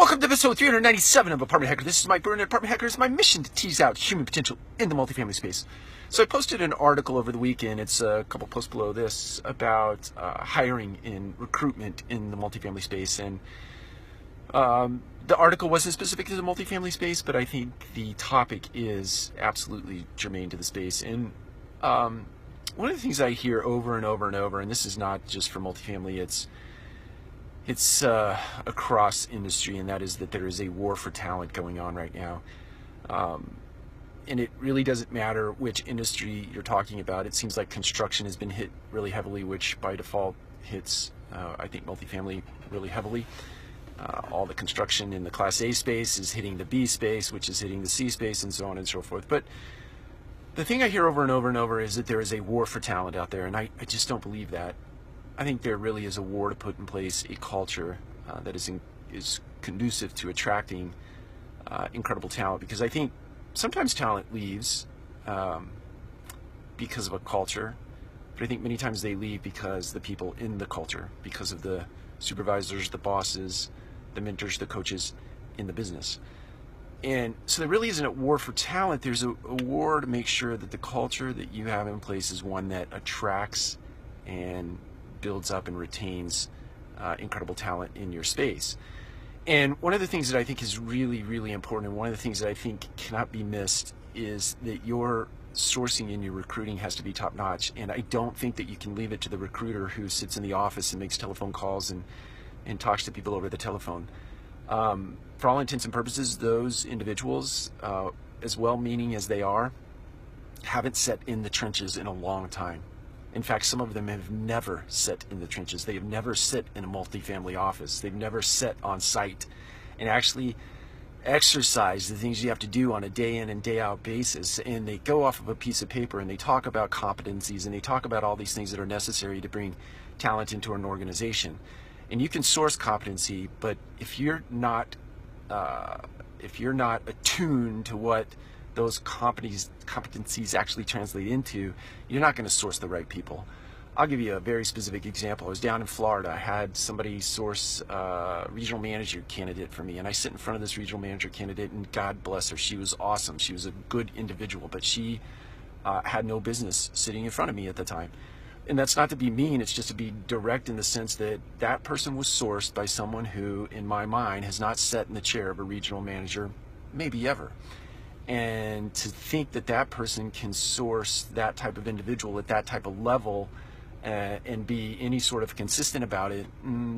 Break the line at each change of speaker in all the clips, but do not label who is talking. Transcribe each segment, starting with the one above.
Welcome to episode 397 of Apartment Hacker. This is Mike Brewer, and Apartment Hacker is my mission to tease out human potential in the multifamily space. So I posted an article over the weekend, it's a couple posts below this, about hiring and recruitment in the multifamily space. And the article wasn't specific to the multifamily space, but I think the topic is absolutely germane to the space. And one of the things I hear over and over and over, and this is not just for multifamily, it's across industry, and that is that there is a war for talent going on right now. And it really doesn't matter which industry you're talking about. It seems like construction has been hit really heavily, which by default hits, I think, multifamily really heavily. All the construction in the Class A space is hitting the B space, which is hitting the C space, and so on and so forth. But the thing I hear over and over and over is that there is a war for talent out there, and I just don't believe that. I think there really is a war to put in place a culture that is conducive to attracting incredible talent, because I think sometimes talent leaves because of a culture, but I think many times they leave because the people in the culture, because of the supervisors, the bosses, the mentors, the coaches in the business. And so there really isn't a war for talent. There's a war to make sure that the culture that you have in place is one that attracts and builds up and retains incredible talent in your space. And one of the things that I think is really, really important, and one of the things that I think cannot be missed, is that your sourcing and your recruiting has to be top notch. And I don't think that you can leave it to the recruiter who sits in the office and makes telephone calls and talks to people over the telephone. For all intents and purposes, those individuals, as well-meaning as they are, haven't sat in the trenches in a long time. In fact, some of them have never sat in the trenches. They have never sat in a multifamily office. They've never sat on site and actually exercise the things you have to do on a day in and day out basis. And they go off of a piece of paper and they talk about competencies and they talk about all these things that are necessary to bring talent into an organization. And you can source competency, but if you're not attuned to what those competencies actually translate into, you're not going to source the right people. I'll give you a very specific example. I was down in Florida. I had somebody source a regional manager candidate for me, and I sit in front of this regional manager candidate, and God bless her, she was awesome. She was a good individual, but she had no business sitting in front of me at the time. And that's not to be mean, it's just to be direct in the sense that that person was sourced by someone who, in my mind, has not sat in the chair of a regional manager, maybe ever. And to think that that person can source that type of individual at that type of level and be any sort of consistent about it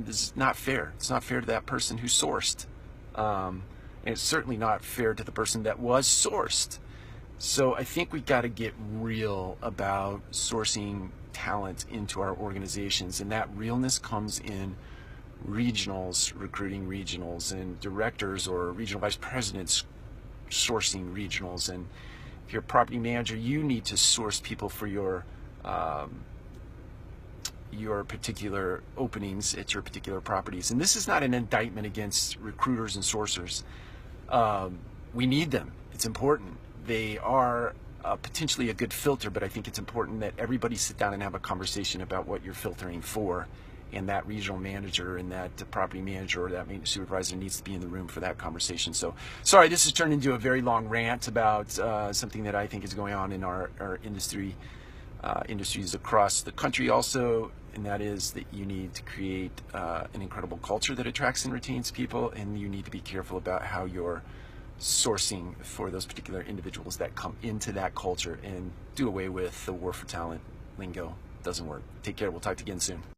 is not fair. It's not fair to that person who sourced. And it's certainly not fair to the person that was sourced. So I think we've got to get real about sourcing talent into our organizations, and that realness comes in regionals, recruiting regionals, and directors or regional vice presidents sourcing regionals. And if you're a property manager, you need to source people for your particular openings at your particular properties. And this is not an indictment against recruiters and sourcers. We need them. It's important. They are potentially a good filter, but I think it's important that everybody sit down and have a conversation about what you're filtering for, and that regional manager and that property manager or that maintenance supervisor needs to be in the room for that conversation. So, sorry, this has turned into a very long rant about something that I think is going on in our industries across the country also, and that is that you need to create an incredible culture that attracts and retains people, and you need to be careful about how you're sourcing for those particular individuals that come into that culture, and do away with the war for talent lingo. Doesn't work. Take care. We'll talk to you again soon.